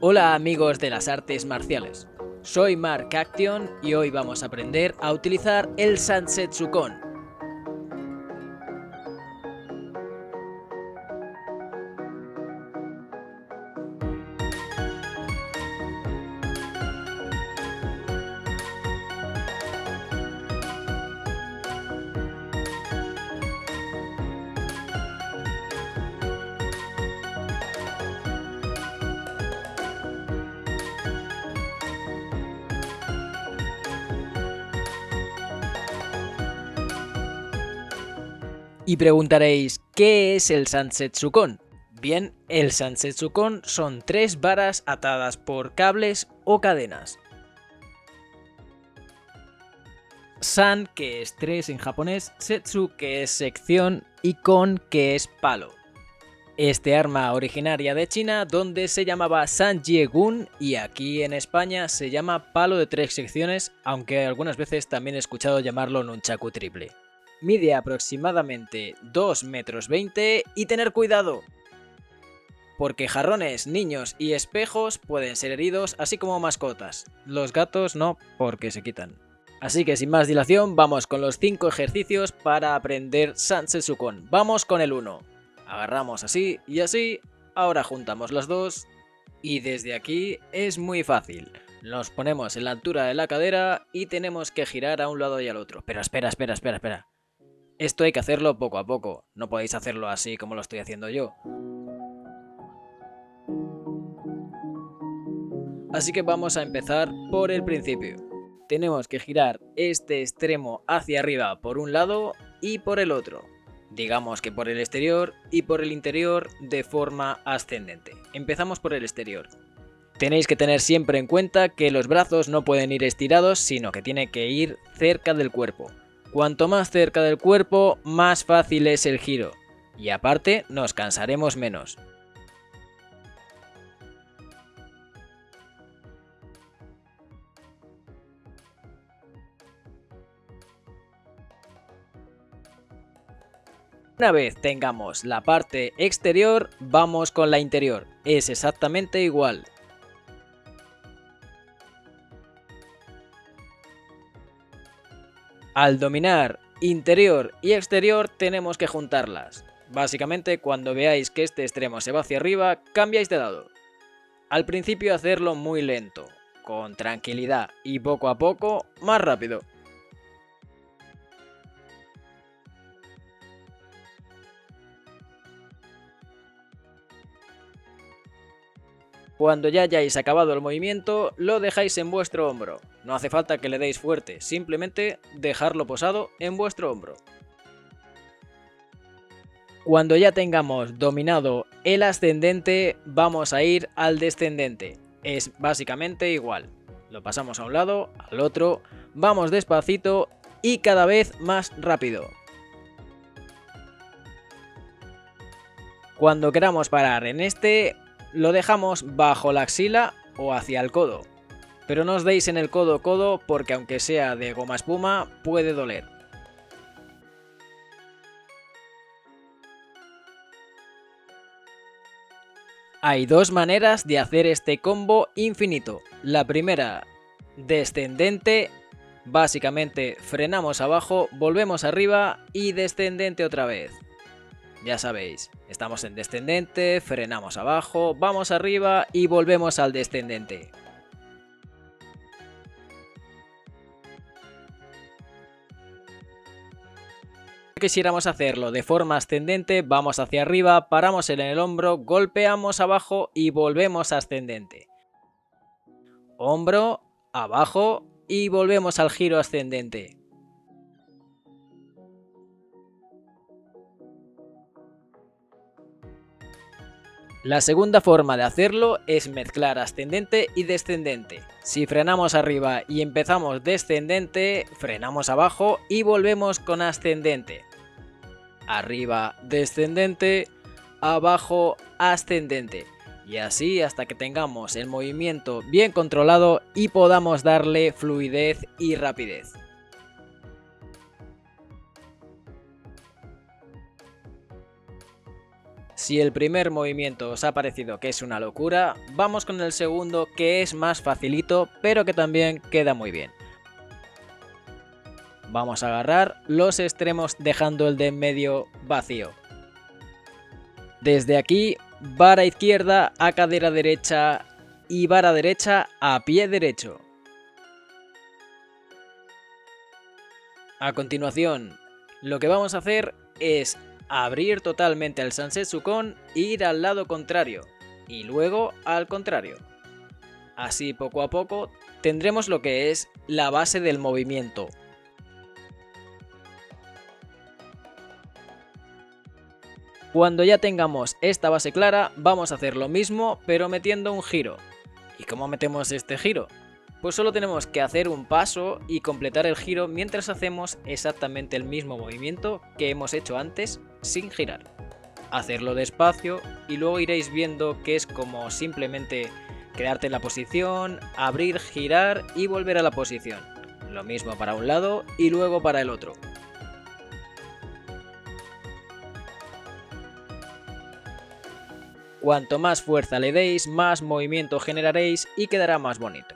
Hola amigos de las artes marciales, soy Mark Action y hoy vamos a aprender a utilizar el Sansetzukon. Y preguntaréis, ¿qué es el Sansetzukon? Bien, el Sansetzukon son 3 varas atadas por cables o cadenas. San, que es 3 en japonés, Setsu, que es sección, y Kon, que es palo. Este arma originaria de China, donde se llamaba Sanjie-gun, y aquí en España se llama palo de 3 secciones, aunque algunas veces también he escuchado llamarlo nunchaku triple. Mide aproximadamente 2,20 metros y tener cuidado, porque jarrones, niños y espejos pueden ser heridos, así como mascotas. Los gatos no, porque se quitan. Así que sin más dilación, vamos con los 5 ejercicios para aprender Sansetzukon. Vamos con el 1. Agarramos así y así, ahora juntamos los dos y desde aquí es muy fácil. Nos ponemos en la altura de la cadera y tenemos que girar a un lado y al otro. Pero espera. Esto hay que hacerlo poco a poco, no podéis hacerlo así como lo estoy haciendo yo. Así que vamos a empezar por el principio. Tenemos que girar este extremo hacia arriba por un lado y por el otro. Digamos que por el exterior y por el interior de forma ascendente. Empezamos por el exterior. Tenéis que tener siempre en cuenta que los brazos no pueden ir estirados, sino que tiene que ir cerca del cuerpo. Cuanto más cerca del cuerpo, más fácil es el giro. Y aparte, nos cansaremos menos. Una vez tengamos la parte exterior, vamos con la interior. Es exactamente igual. Al dominar interior y exterior tenemos que juntarlas. Básicamente, cuando veáis que este extremo se va hacia arriba, cambiáis de lado. Al principio hacerlo muy lento, con tranquilidad y poco a poco más rápido. Cuando ya hayáis acabado el movimiento, lo dejáis en vuestro hombro. No hace falta que le deis fuerte, simplemente dejarlo posado en vuestro hombro. Cuando ya tengamos dominado el ascendente, vamos a ir al descendente. Es básicamente igual. Lo pasamos a un lado, al otro, vamos despacito y cada vez más rápido. Cuando queramos parar en este, lo dejamos bajo la axila o hacia el codo. Pero no os deis en el codo porque aunque sea de goma espuma, puede doler. Hay dos maneras de hacer este combo infinito. La primera, descendente. Básicamente frenamos abajo, volvemos arriba y descendente otra vez. Ya sabéis, estamos en descendente, frenamos abajo, vamos arriba y volvemos al descendente. Si quisiéramos hacerlo de forma ascendente, vamos hacia arriba, paramos en el hombro, golpeamos abajo y volvemos ascendente. Hombro, abajo y volvemos al giro ascendente. La segunda forma de hacerlo es mezclar ascendente y descendente. Si frenamos arriba y empezamos descendente, frenamos abajo y volvemos con ascendente. Arriba descendente, abajo ascendente. Y así hasta que tengamos el movimiento bien controlado y podamos darle fluidez y rapidez. Si el primer movimiento os ha parecido que es una locura, vamos con el segundo, que es más facilito, pero que también queda muy bien. Vamos a agarrar los extremos dejando el de en medio vacío. Desde aquí, vara izquierda a cadera derecha y vara derecha a pie derecho. A continuación, lo que vamos a hacer es abrir totalmente el Sansetsu-kon e ir al lado contrario, y luego al contrario. Así poco a poco tendremos lo que es la base del movimiento. Cuando ya tengamos esta base clara, vamos a hacer lo mismo pero metiendo un giro. ¿Y cómo metemos este giro? Pues solo tenemos que hacer un paso y completar el giro mientras hacemos exactamente el mismo movimiento que hemos hecho antes sin girar. Hacerlo despacio y luego iréis viendo que es como simplemente quedarte en la posición, abrir, girar y volver a la posición. Lo mismo para un lado y luego para el otro. Cuanto más fuerza le deis, más movimiento generaréis y quedará más bonito.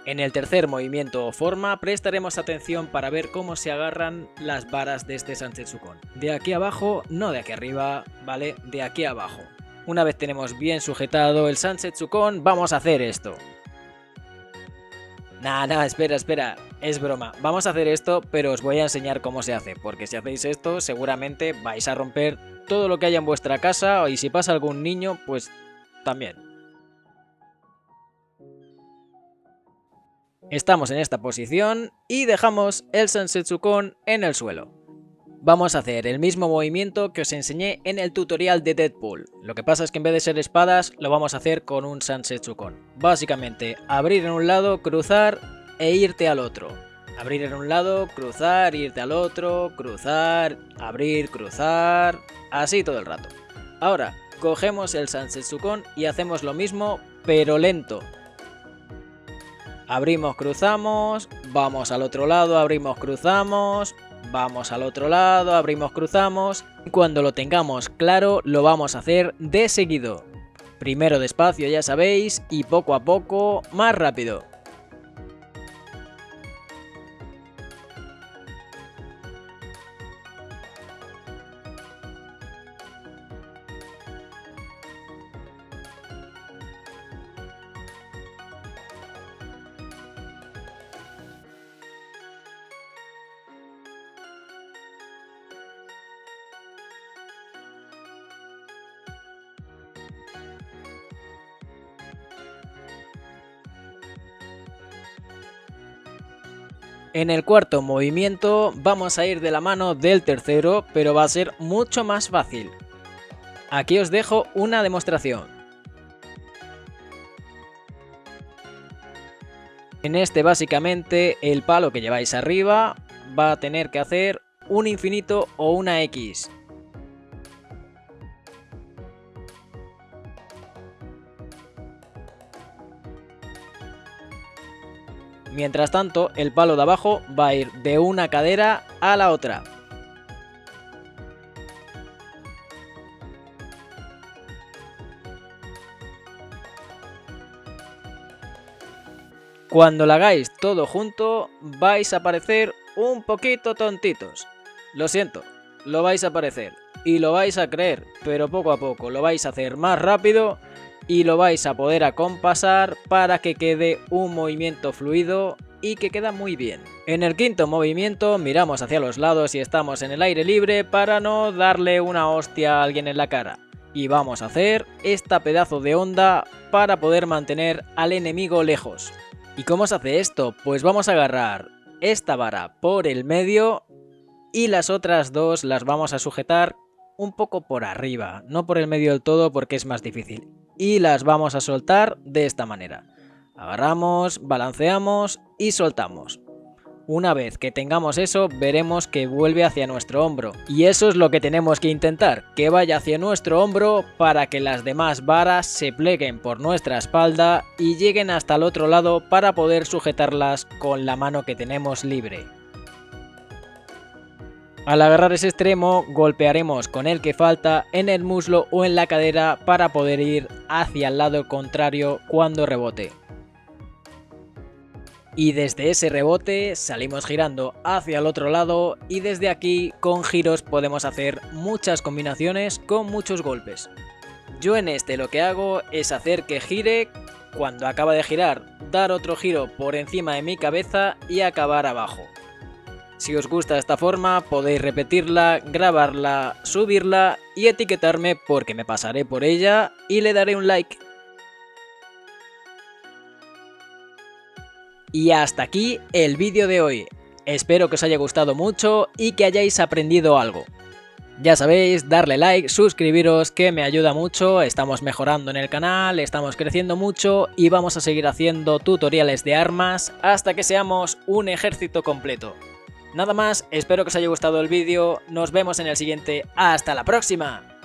En el tercer movimiento o forma prestaremos atención para ver cómo se agarran las varas de este Sansetsu-kon. De aquí abajo, no de aquí arriba, ¿vale? De aquí abajo. Una vez tenemos bien sujetado el Sansetsu-kon, vamos a hacer esto. Nah, espera, es broma. Vamos a hacer esto, pero os voy a enseñar cómo se hace, porque si hacéis esto seguramente vais a romper todo lo que haya en vuestra casa y si pasa algún niño, pues también. Estamos en esta posición y dejamos el Sansetsu-kon en el suelo. Vamos a hacer el mismo movimiento que os enseñé en el tutorial de Deadpool. Lo que pasa es que en vez de ser espadas, lo vamos a hacer con un Sansetsu-kon. Básicamente, abrir en un lado, cruzar e irte al otro. Abrir en un lado, cruzar, irte al otro, cruzar, abrir, cruzar... Así todo el rato. Ahora, cogemos el Sansetsu-kon y hacemos lo mismo, pero lento. Abrimos, cruzamos, vamos al otro lado, abrimos, cruzamos, vamos al otro lado, abrimos, cruzamos. Cuando lo tengamos claro, lo vamos a hacer de seguido. Primero despacio, ya sabéis, y poco a poco, más rápido. En el cuarto movimiento vamos a ir de la mano del tercero, pero va a ser mucho más fácil. Aquí os dejo una demostración. En este básicamente el palo que lleváis arriba va a tener que hacer un infinito o una X. Mientras tanto, el palo de abajo va a ir de una cadera a la otra. Cuando lo hagáis todo junto, vais a parecer un poquito tontitos. Lo siento, lo vais a parecer y lo vais a creer, pero poco a poco lo vais a hacer más rápido y lo vais a poder acompasar para que quede un movimiento fluido y que queda muy bien. En el quinto movimiento miramos hacia los lados y estamos en el aire libre para no darle una hostia a alguien en la cara. Y vamos a hacer esta pedazo de onda para poder mantener al enemigo lejos. ¿Y cómo se hace esto? Pues vamos a agarrar esta vara por el medio y las otras dos las vamos a sujetar un poco por arriba, no por el medio del todo porque es más difícil. Y las vamos a soltar de esta manera. Agarramos, balanceamos y soltamos. Una vez que tengamos eso, veremos que vuelve hacia nuestro hombro. Y eso es lo que tenemos que intentar, que vaya hacia nuestro hombro para que las demás varas se pleguen por nuestra espalda y lleguen hasta el otro lado para poder sujetarlas con la mano que tenemos libre. Al agarrar ese extremo, golpearemos con el que falta en el muslo o en la cadera para poder ir hacia el lado contrario cuando rebote. Y desde ese rebote salimos girando hacia el otro lado y desde aquí con giros podemos hacer muchas combinaciones con muchos golpes. Yo en este lo que hago es hacer que gire, cuando acaba de girar dar otro giro por encima de mi cabeza y acabar abajo. Si os gusta esta forma podéis repetirla, grabarla, subirla y etiquetarme porque me pasaré por ella y le daré un like. Y hasta aquí el vídeo de hoy. Espero que os haya gustado mucho y que hayáis aprendido algo. Ya sabéis, darle like, suscribiros, que me ayuda mucho, estamos mejorando en el canal, estamos creciendo mucho y vamos a seguir haciendo tutoriales de armas hasta que seamos un ejército completo. Nada más, espero que os haya gustado el vídeo, nos vemos en el siguiente, ¡hasta la próxima!